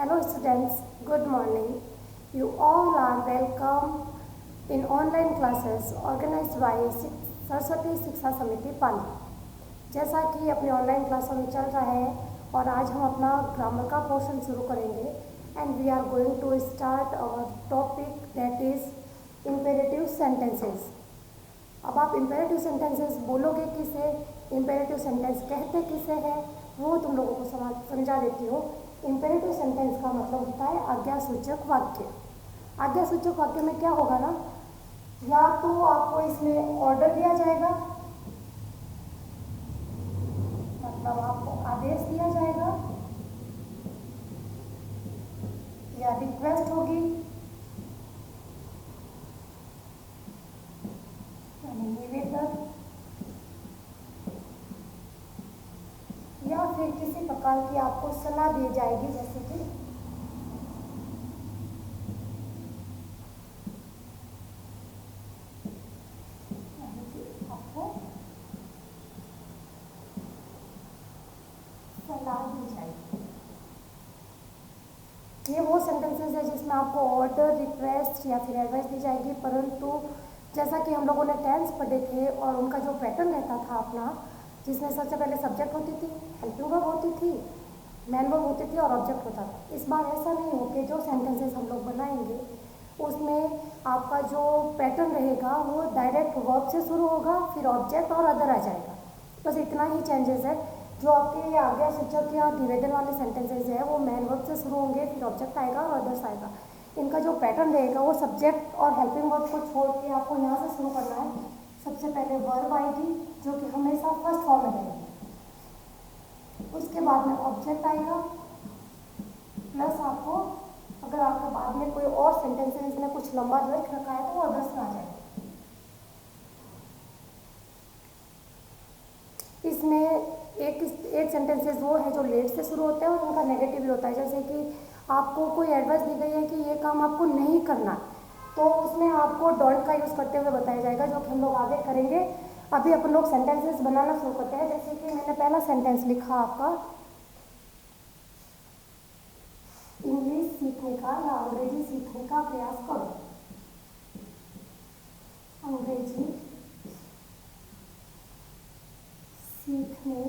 Hello students, good morning. You all are welcome in online classes organized by Saraswati शिक्षा समिति पाली। जैसा कि अपने ऑनलाइन क्लासों में चल रहा है और आज हम अपना ग्रामर का पोर्शन शुरू करेंगे and we are going to start our topic that is imperative sentences. अब आप इम्पेरेटिव सेंटेंसेस बोलोगे किसे, इम्पेरेटिव सेंटेंस कहते किसे हैं, वो तुम लोगों को समझा देती हूँ। इम्पेरेटिव सेंटेंस का मतलब होता है आज्ञासूचक वाक्य। आज्ञासूचक वाक्य में क्या होगा ना, या तो आपको इसमें ऑर्डर दिया जाएगा, मतलब आपको आदेश दिया जाएगा, या रिक्वेस्ट होगी यानी निवेदन, या फिर किसी प्रकार की आपको सलाह दी जाएगी, जैसे कि आपको सलाह दी जाएगी। ये वो सेंटेंसेस है जिसमें आपको ऑर्डर, रिक्वेस्ट या फिर एडवाइस दी जाएगी। परंतु जैसा कि हम लोगों ने टेंस पढ़े थे और उनका जो पैटर्न रहता था अपना, जिसमें सबसे पहले सब्जेक्ट होती थी, हेल्पिंग वर्ब होती थी, मेन वर्ब होती थी और ऑब्जेक्ट होता था। इस बार ऐसा नहीं हो कि जो सेंटेंसेस हम लोग बनाएंगे उसमें आपका जो पैटर्न रहेगा वो डायरेक्ट वर्ब से शुरू होगा, फिर ऑब्जेक्ट और अदर आ जाएगा। बस इतना ही चेंजेस है। जो आपके आज्ञासूचक या निवेदन वाले सेंटेंसेस है वो मेन वर्ब से शुरू होंगे, फिर ऑब्जेक्ट आएगा और अदर्स आएगा। इनका जो पैटर्न रहेगा वो सब्जेक्ट और हेल्पिंग वर्ब को छोड़ के आपको यहाँ से शुरू करना है। सबसे पहले वर्ब आएगी जो कि हमेशा फर्स्ट फॉर्म में रहेगी, उसके बाद में ऑब्जेक्ट आएगा, प्लस आपको अगर आपके बाद में कोई और सेंटेंस है इसमें कुछ लंबा लिख रखा है तो वो अदर्स में आ जाएगा। इसमें एक सेंटेंसेस वो है जो लेट से शुरू होते हैं और उनका नेगेटिव भी होता है। जैसे कि आपको कोई एडवाइस दी गई है कि ये काम आपको नहीं करना, तो उसमें आपको डोंट का यूज़ करते हुए बताया जाएगा, जो कि हम लोग आगे करेंगे। अभी अपन लोग सेंटेंसेस बनाना शुरू करते हैं। जैसे कि मैंने पहला सेंटेंस लिखा आपका इंग्लिश सीखने का या अंग्रेजी सीखने का प्रयास करो। अंग्रेजी सीखने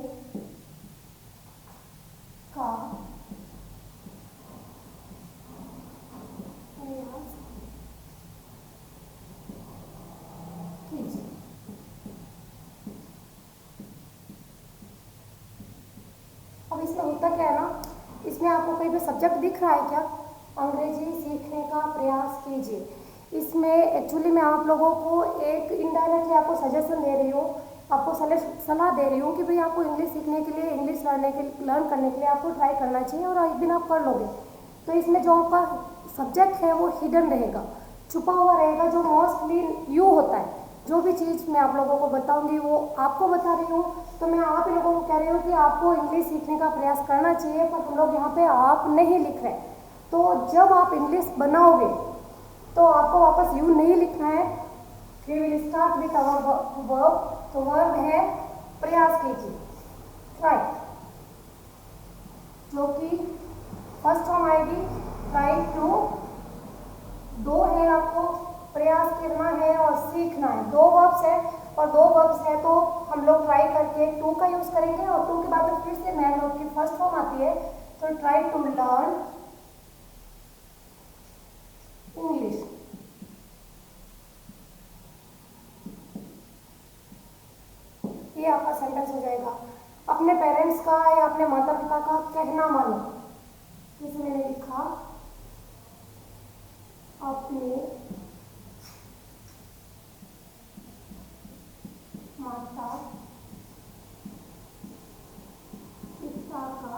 का प्रयास कीजिए। अब इसमें होता क्या है ना, इसमें आपको कहीं पे सब्जेक्ट दिख रहा है क्या, अंग्रेजी सीखने का प्रयास कीजिए। इसमें एक्चुअली मैं आप लोगों को एक इनडायरेक्टली आपको सजेशन दे रही हूँ, आपको सलाह दे रही हूँ कि भाई आपको इंग्लिश सीखने के लिए, इंग्लिश लर्न करने के लिए आपको ट्राई करना चाहिए और एक दिन आप कर लोगे। तो इसमें जो आपका सब्जेक्ट है वो हिडन रहेगा, छुपा हुआ रहेगा, जो मोस्टली यू होता है। जो भी चीज़ मैं आप लोगों को बताऊंगी वो आपको बता रही हूँ, तो मैं आप ही लोगों को कह रही हूँ कि आपको इंग्लिश सीखने का प्रयास करना चाहिए, पर हम लोग यहाँ पे आप नहीं लिख रहे। तो जब आप इंग्लिश बनाओगे तो आपको वापस यू नहीं लिखना है। We will start with our verb. तो वर्ब है प्रयास कीजिए, ट्राई, जो कि फर्स्ट फॉर्म आएगी ट्राई टू। दो है, आपको प्रयास करना है और सीखना है, दो वर्ब्स है, और दो वर्ब्स है तो हम लोग ट्राई करके टू का यूज करेंगे और टू के बाद में फिर से मैन वर्ब की फर्स्ट फॉर्म आती है, तो ट्राई टू लर्न इंग्लिश। ये आपका सेंटेंस हो जाएगा। अपने पेरेंट्स का या अपने माता पिता का कहना मानो। जैसे मैंने लिखा अपने माता पिता का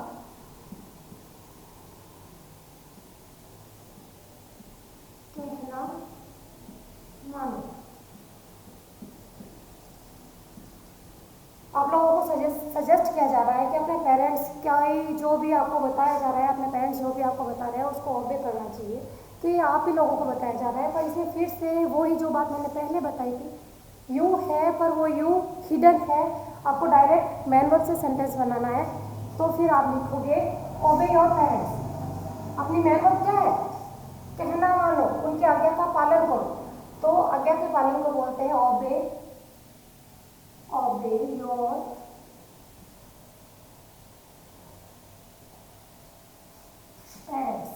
कहना मानो। आप लोगों को सजेस्ट किया जा रहा है कि अपने पेरेंट्स का ही जो भी आपको बताया जा रहा है, अपने पेरेंट्स जो भी आपको बता रहे हैं उसको ऑबे करना चाहिए। तो ये आप ही लोगों को बताया जा रहा है, पर इसमें फिर से वही जो बात मैंने पहले बताई थी, यू है पर वो यू हिडन है। आपको डायरेक्ट मैन वर्ब से सेंटेंस बनाना है, तो फिर आप लिखोगे ओबे योर पेरेंट्स। अपनी मेन वर्ब क्या है? कहना मानो, उनकी आज्ञा का पालन करो। तो आज्ञा के पालन को बोलते हैं ओबे, ओबे योर पेरेंट्स।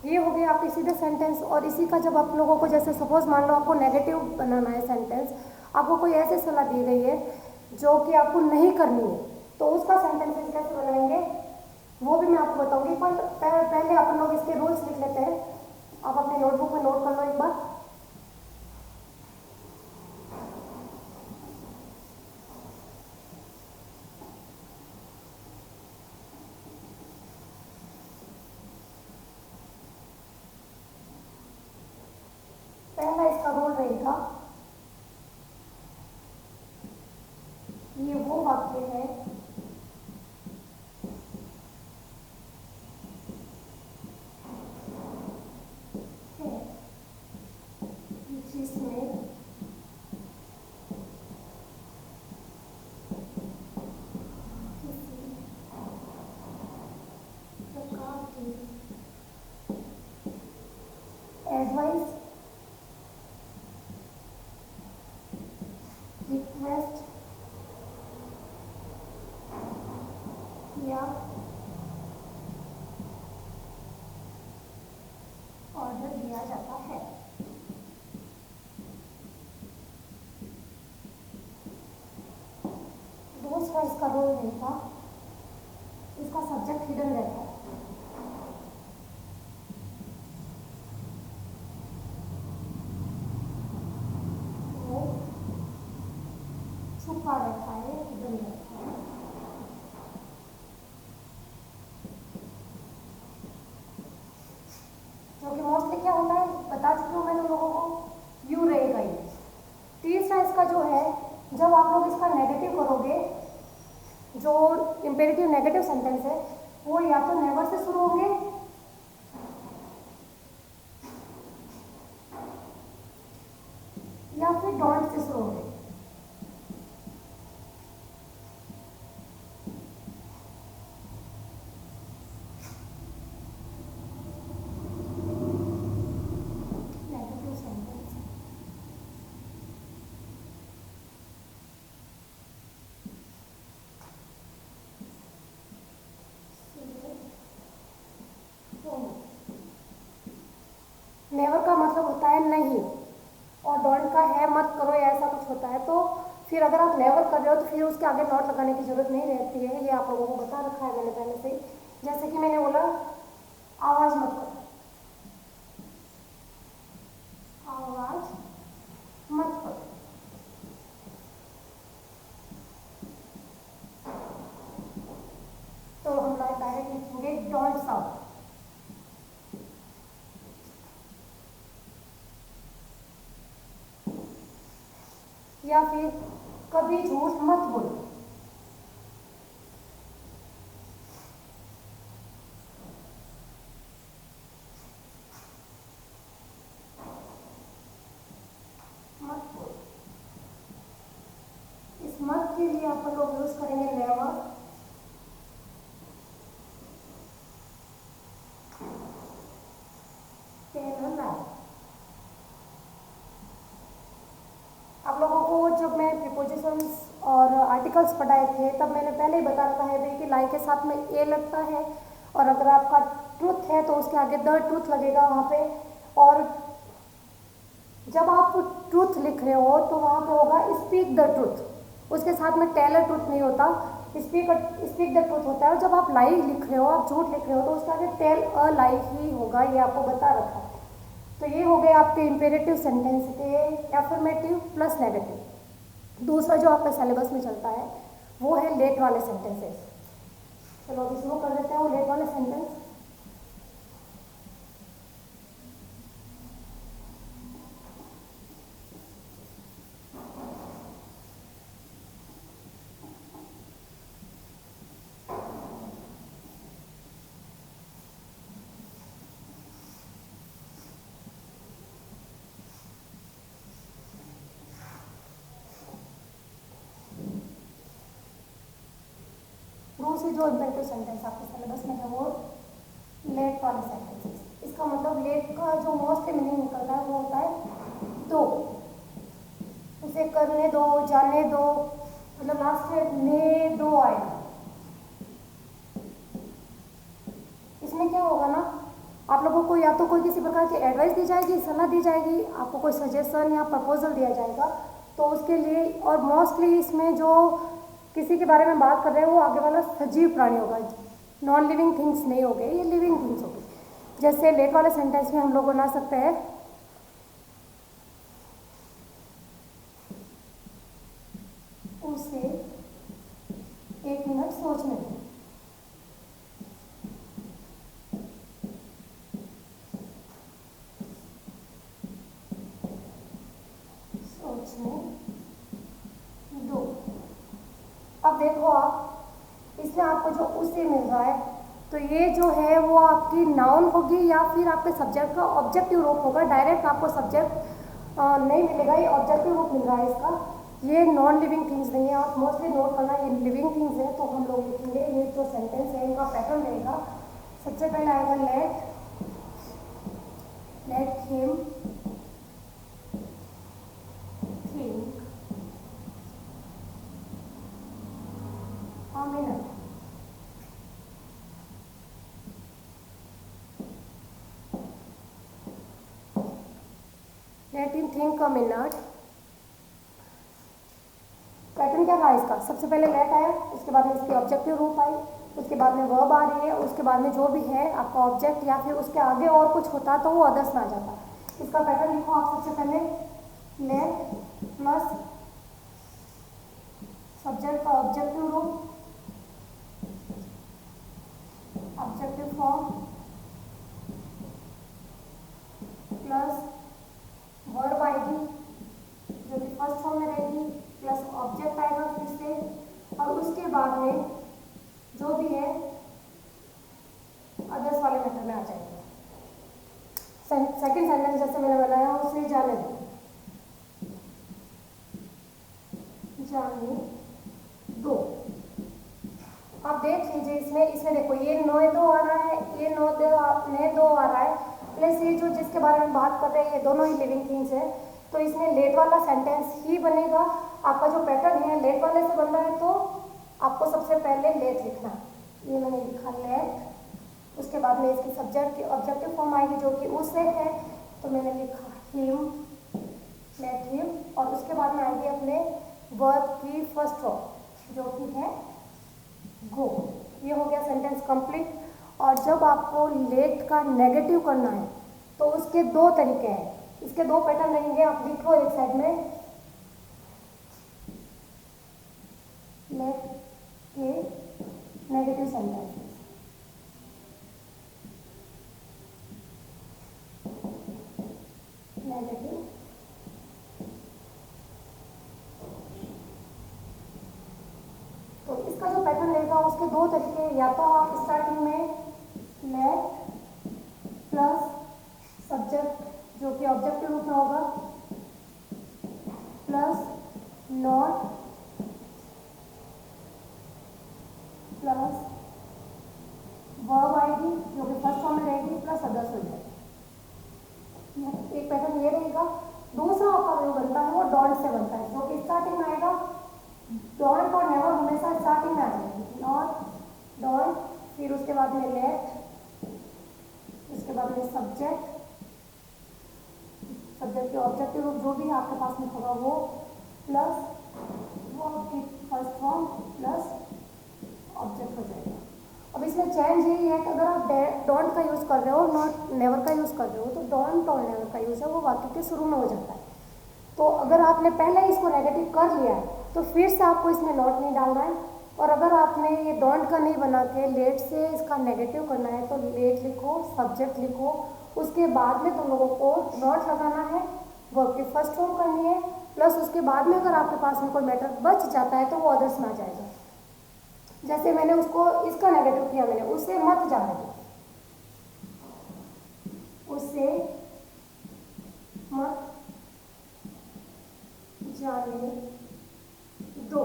ये हो गया आपके सीधे सेंटेंस। और इसी का जब आप लोगों को, जैसे सपोज मान लो आपको नेगेटिव बनाना है सेंटेंस, आपको कोई ऐसी सलाह दी गई है जो कि आपको नहीं करनी है, तो उसका सेंटेंसेस कैसे बनाएंगे वो भी मैं आपको बताऊंगी। पर पहले अपन लोग इसके रूल्स लिख लेते हैं। आप अपने नोटबुक में नोट कर लो एक बार। पहला इसका रूल रहेगा, ये वो वाक्य है जिसमें किसी प्रकार की एडवाइस, रिक्वेस्ट या ऑर्डर दिया जाता है। दूसरा इसका रोल रहेगा, इसका सब्जेक्ट हिडन रहता है। वो छुपा रहता है, हिडन रहता है। जो कि मोस्टली क्या होता है बता चुकी हूँ मैंने लोगों को, यू रहेगा ये। तीसरा इसका जो है, जब आप लोग इसका नेगेटिव करोगे, जो इंपेरेटिव नेगेटिव सेंटेंस है वो या तो नेवर से शुरू होंगे या फिर डोंट से शुरू होंगे। नेगेटिव सेंटेंस नेवर का मतलब होता है नहीं, और डोंट का है मत करो या ऐसा कुछ होता है। तो फिर अगर आप नेवर कर रहे हो तो फिर उसके आगे नॉट लगाने की जरूरत नहीं रहती है। ये आप लोगों को बता रखा है मैंने पहले से ही। जैसे कि मैंने बोला आवाज मत करो, आवाज मत करो। तो हम डायरेक्ट लिखेंगे डोंट साउंड। या फिर कभी झूठ मत बोलो, मत बोलो। इस मत के लिए आप लोग यूज करेंगे नेवर, टेल अ लाई। आप लोगों को जब मैं प्रीपोजिशंस और आर्टिकल्स पढ़ाए थे तब मैंने पहले ही बता रखा है भाई कि लाई के साथ में ए लगता है, और अगर आपका ट्रुथ है तो उसके आगे द ट्रुथ लगेगा वहाँ पे। और जब आप ट्रुथ लिख रहे हो तो वहाँ पे होगा स्पीक द ट्रुथ, उसके साथ में टेल अ ट्रुथ नहीं होता, स्पीक द ट्रुथ होता है। और जब आप लाई लिख रहे हो, आप झूठ लिख रहे हो, तो उसके आगे टेल अ लाई ही होगा, ये आपको बता रखा है। तो ये हो गए आपके इंपेरेटिव सेंटेंस के एफर्मेटिव प्लस नेगेटिव। दूसरा जो आपका सिलेबस में चलता है वो है लेट वाले सेंटेंसेस। चलो अभी शुरू कर देते हैं वो लेट वाले सेंटेंस। से जो इम्पेरेटिव सेंटेंस आपके सिलेबस में है वो लेट वाले सेंटेंसेस। इसका मतलब लेट का जो मोस्टली मीनिंग निकलता है वो होता है दो, उसे करने दो, जाने दो, मतलब लास्ट में ले दो आएगा। इसमें क्या होगा ना, आप लोगों को या तो कोई किसी प्रकार की एडवाइस दी जाएगी, सलाह दी जाएगी, आपको कोई सजेशन या प्रपोजल दिया जाएगा, तो उसके लिए, और मोस्टली इसमें जो किसी के बारे में बात कर रहे हैं वो आगे वाला सजीव प्राणी होगा, नॉन लिविंग थिंग्स नहीं हो गए, ये लिविंग थिंग्स हो गए। जैसे लेट वाले सेंटेंस में हम लोग बना सकते हैं उसे 1 मिनट सोचने दो। दो। अब देखो आप, इसमें आपको जो उसे मिल रहा है, तो ये जो है वो आपकी नाउन होगी या फिर आपके सब्जेक्ट का ऑब्जेक्टिव रूप होगा। डायरेक्ट आपको सब्जेक्ट नहीं मिलेगा, ये ऑब्जेक्टिव रूप मिल रहा है इसका। ये नॉन लिविंग थिंग्स नहीं है, आप मोस्टली नोट करना, ये लिविंग थिंग्स है। तो हम लोग लिखेंगे, ये जो सेंटेंस है इनका पैटर्न रहेगा। सबसे पहले आएगा let him think a minute. Let him think a minute. Pattern क्या था इसका, सबसे पहले लेट आया, उसके बाद में इसकी ऑब्जेक्टिव रूप आई, उसके बाद में वर्ब आ रही है, उसके बाद में जो भी है आपका ऑब्जेक्ट या फिर उसके आगे और कुछ होता तो वो अदर्स में आ जाता। इसका पैटर्न लिखो आप। सबसे पहले लेट प्लस सब्जेक्ट का ऑब्जेक्टिव रूप, ऑब्जेक्टिव फॉर्म प्लस वर्ब आएगी जो कि फर्स्ट फॉर्म में रहेगी, प्लस ऑब्जेक्ट आएगा फिर से, और उसके बाद में जो भी है अदर्स वाले मेथड में आ जाएगा। सेकंड सेंटेंस जैसे मैंने बनाया, उसे जाने दो, जाने दो। आप देख लीजिए, इसमें देखो ये नो दो आ रहा है, ये ने दो आ रहा है, प्लस ये जो जिसके बारे में बात कर रहे हैं ये दोनों ही लिविंग थिंग्स है। तो इसमें लेट वाला सेंटेंस ही बनेगा। आपका जो पैटर्न है लेट वाले से बन रहा है, तो आपको सबसे पहले लेट लिखना। ये मैंने लिखा लेट, उसके बाद में इसकी सब्जेक्ट की ऑब्जेक्टिव फॉर्म आएगी जो कि उसे है, तो मैंने लिखा हिम, लेट हिम, और उसके बाद में आएगी अपने वर्ब की फर्स्ट फॉर्म जो कि है गो। ये हो गया सेंटेंस कंप्लीट। और जब आपको लेट का नेगेटिव करना है तो उसके दो तरीके हैं, इसके दो पैटर्न रहेंगे। आप लिखो एक साइड में, लेट के नेगेटिव सेंटेंसेस, नेगेटिव तो इसका जो पैटर्न रहेगा उसके दो तरीके, या तो आप स्टार्टिंग में लेट प्लस सब्जेक्ट जो कि ऑब्जेक्टिव रूप में होगा, प्लस नॉट प्लस वर्ब आएगी जो कि फर्स्ट फॉर्म में रहेगी, प्लस अदर्स हो जाएगी। एक पैटर्न ये रहेगा। दूसरा आपका जो बनता है वो डॉन्ट से बनता है, जो कि स्टार्टिंग में आएगा। डॉन्ट और नेवर हमेशा स्टार्टिंग में आ जाएगी, नॉट डॉन्ट, फिर उसके बाद में लेट, उसके बाद में सब्जेक्ट के ऑब्जेक्टिव रूप जो भी आपके पास में होगा वो, प्लस वो आपकी फर्स्ट फॉर्म प्लस ऑब्जेक्ट हो जाएगा। अब इसमें चेंज यही है कि अगर आप डोंट का यूज़ कर रहे हो, नॉट नेवर का यूज़ कर रहे हो, तो डोंट और नेवर का यूज़ है वो वाक्य के शुरू में हो जाता है। तो अगर आपने पहले इसको नेगेटिव कर लिया है तो फिर से आपको इसमें नॉट नहीं डालना है। और अगर आपने ये डोंट का नहीं बना के लेट से इसका नेगेटिव करना है तो लेट लिखो, सब्जेक्ट लिखो, उसके बाद में तुम लोगों को नॉट लगाना है, वर्ब की फर्स्ट फॉर्म करनी है, प्लस उसके बाद में अगर आपके पास में कोई मैटर बच जाता है तो वो अदर्स में आ जाएगा। जैसे मैंने उसको इसका नेगेटिव किया, मैंने उससे मत जाने दो, उससे मत जाने दो।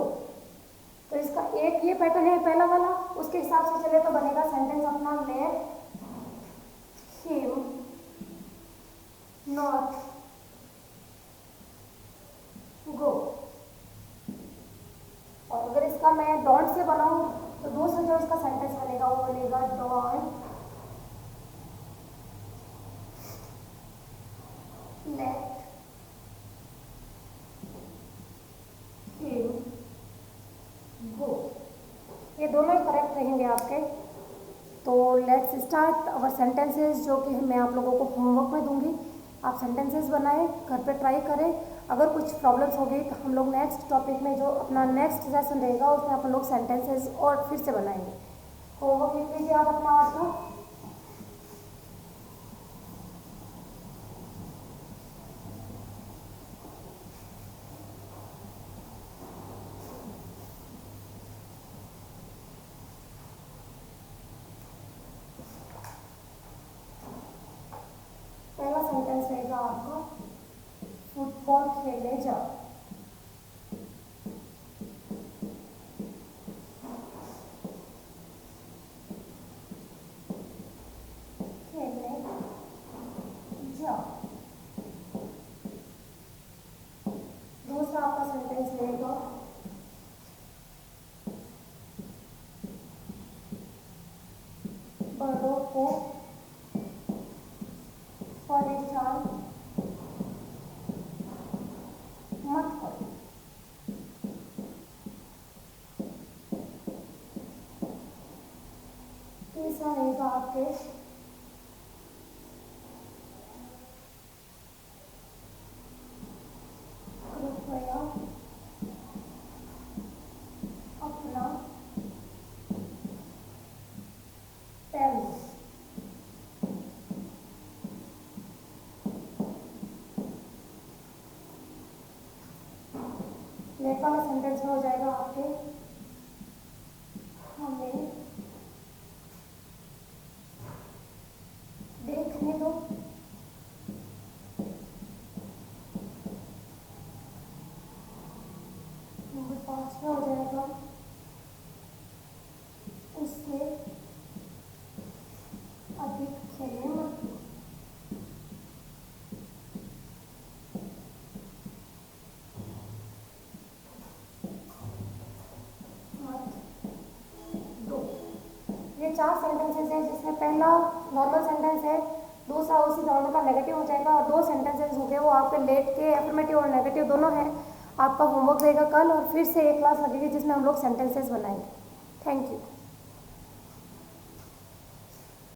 तो इसका एक ये पैटर्न है पहला वाला, उसके हिसाब से चले तो बनेगा सेंटेंस अपना लेट हिम नॉट गो। और अगर इसका मैं डोंट से बनाऊं तो दूसरा जो इसका सेंटेंस बनेगा वो बनेगा डोंट लेट हिम गो। ये दोनों ही करेक्ट रहेंगे आपके। तो लेट्स स्टार्ट अवर सेंटेंसेस, जो कि मैं आप लोगों को होमवर्क में दूंगी। आप सेंटेंसेस बनाएं, घर पे ट्राई करें। अगर कुछ प्रॉब्लम्स हो गई तो हम लोग नेक्स्ट टॉपिक में जो अपना नेक्स्ट सेशन रहेगा उसमें अपन लोग सेंटेंसेस और फिर से बनाएंगे। होमवर्क लिख लीजिए आप अपना आज का। पहला सेंटेंस रहेगा आपका फुटबॉल खेलने जाओ। खेलने जाओ। दूसरा आपका सेंटेंस रहेगा बड़ों को परेशान मत करो। तीसरा रहेगा आपके कृपया अपना पेन। नेक्स्ट वाला सेंटेंस में हो जाएगा आपके हमें देखने दो। नंबर 5 में हो जाएगा उससे अधिक खेलने मत दो। ये 4 सेंटेंसेस हैं, जिसमें पहला नॉर्मल सेंटेंस है, दूसरा उसी नॉर्मल का नेगेटिव हो जाएगा, और 2 सेंटेंसेस हो गए वो आपके लेट के एफर्मेटिव और नेगेटिव दोनों हैं। आपका होमवर्क रहेगा कल, और फिर से एक क्लास लगेगी जिसमें हम लोग सेंटेंसेस बनाएंगे। Thank you.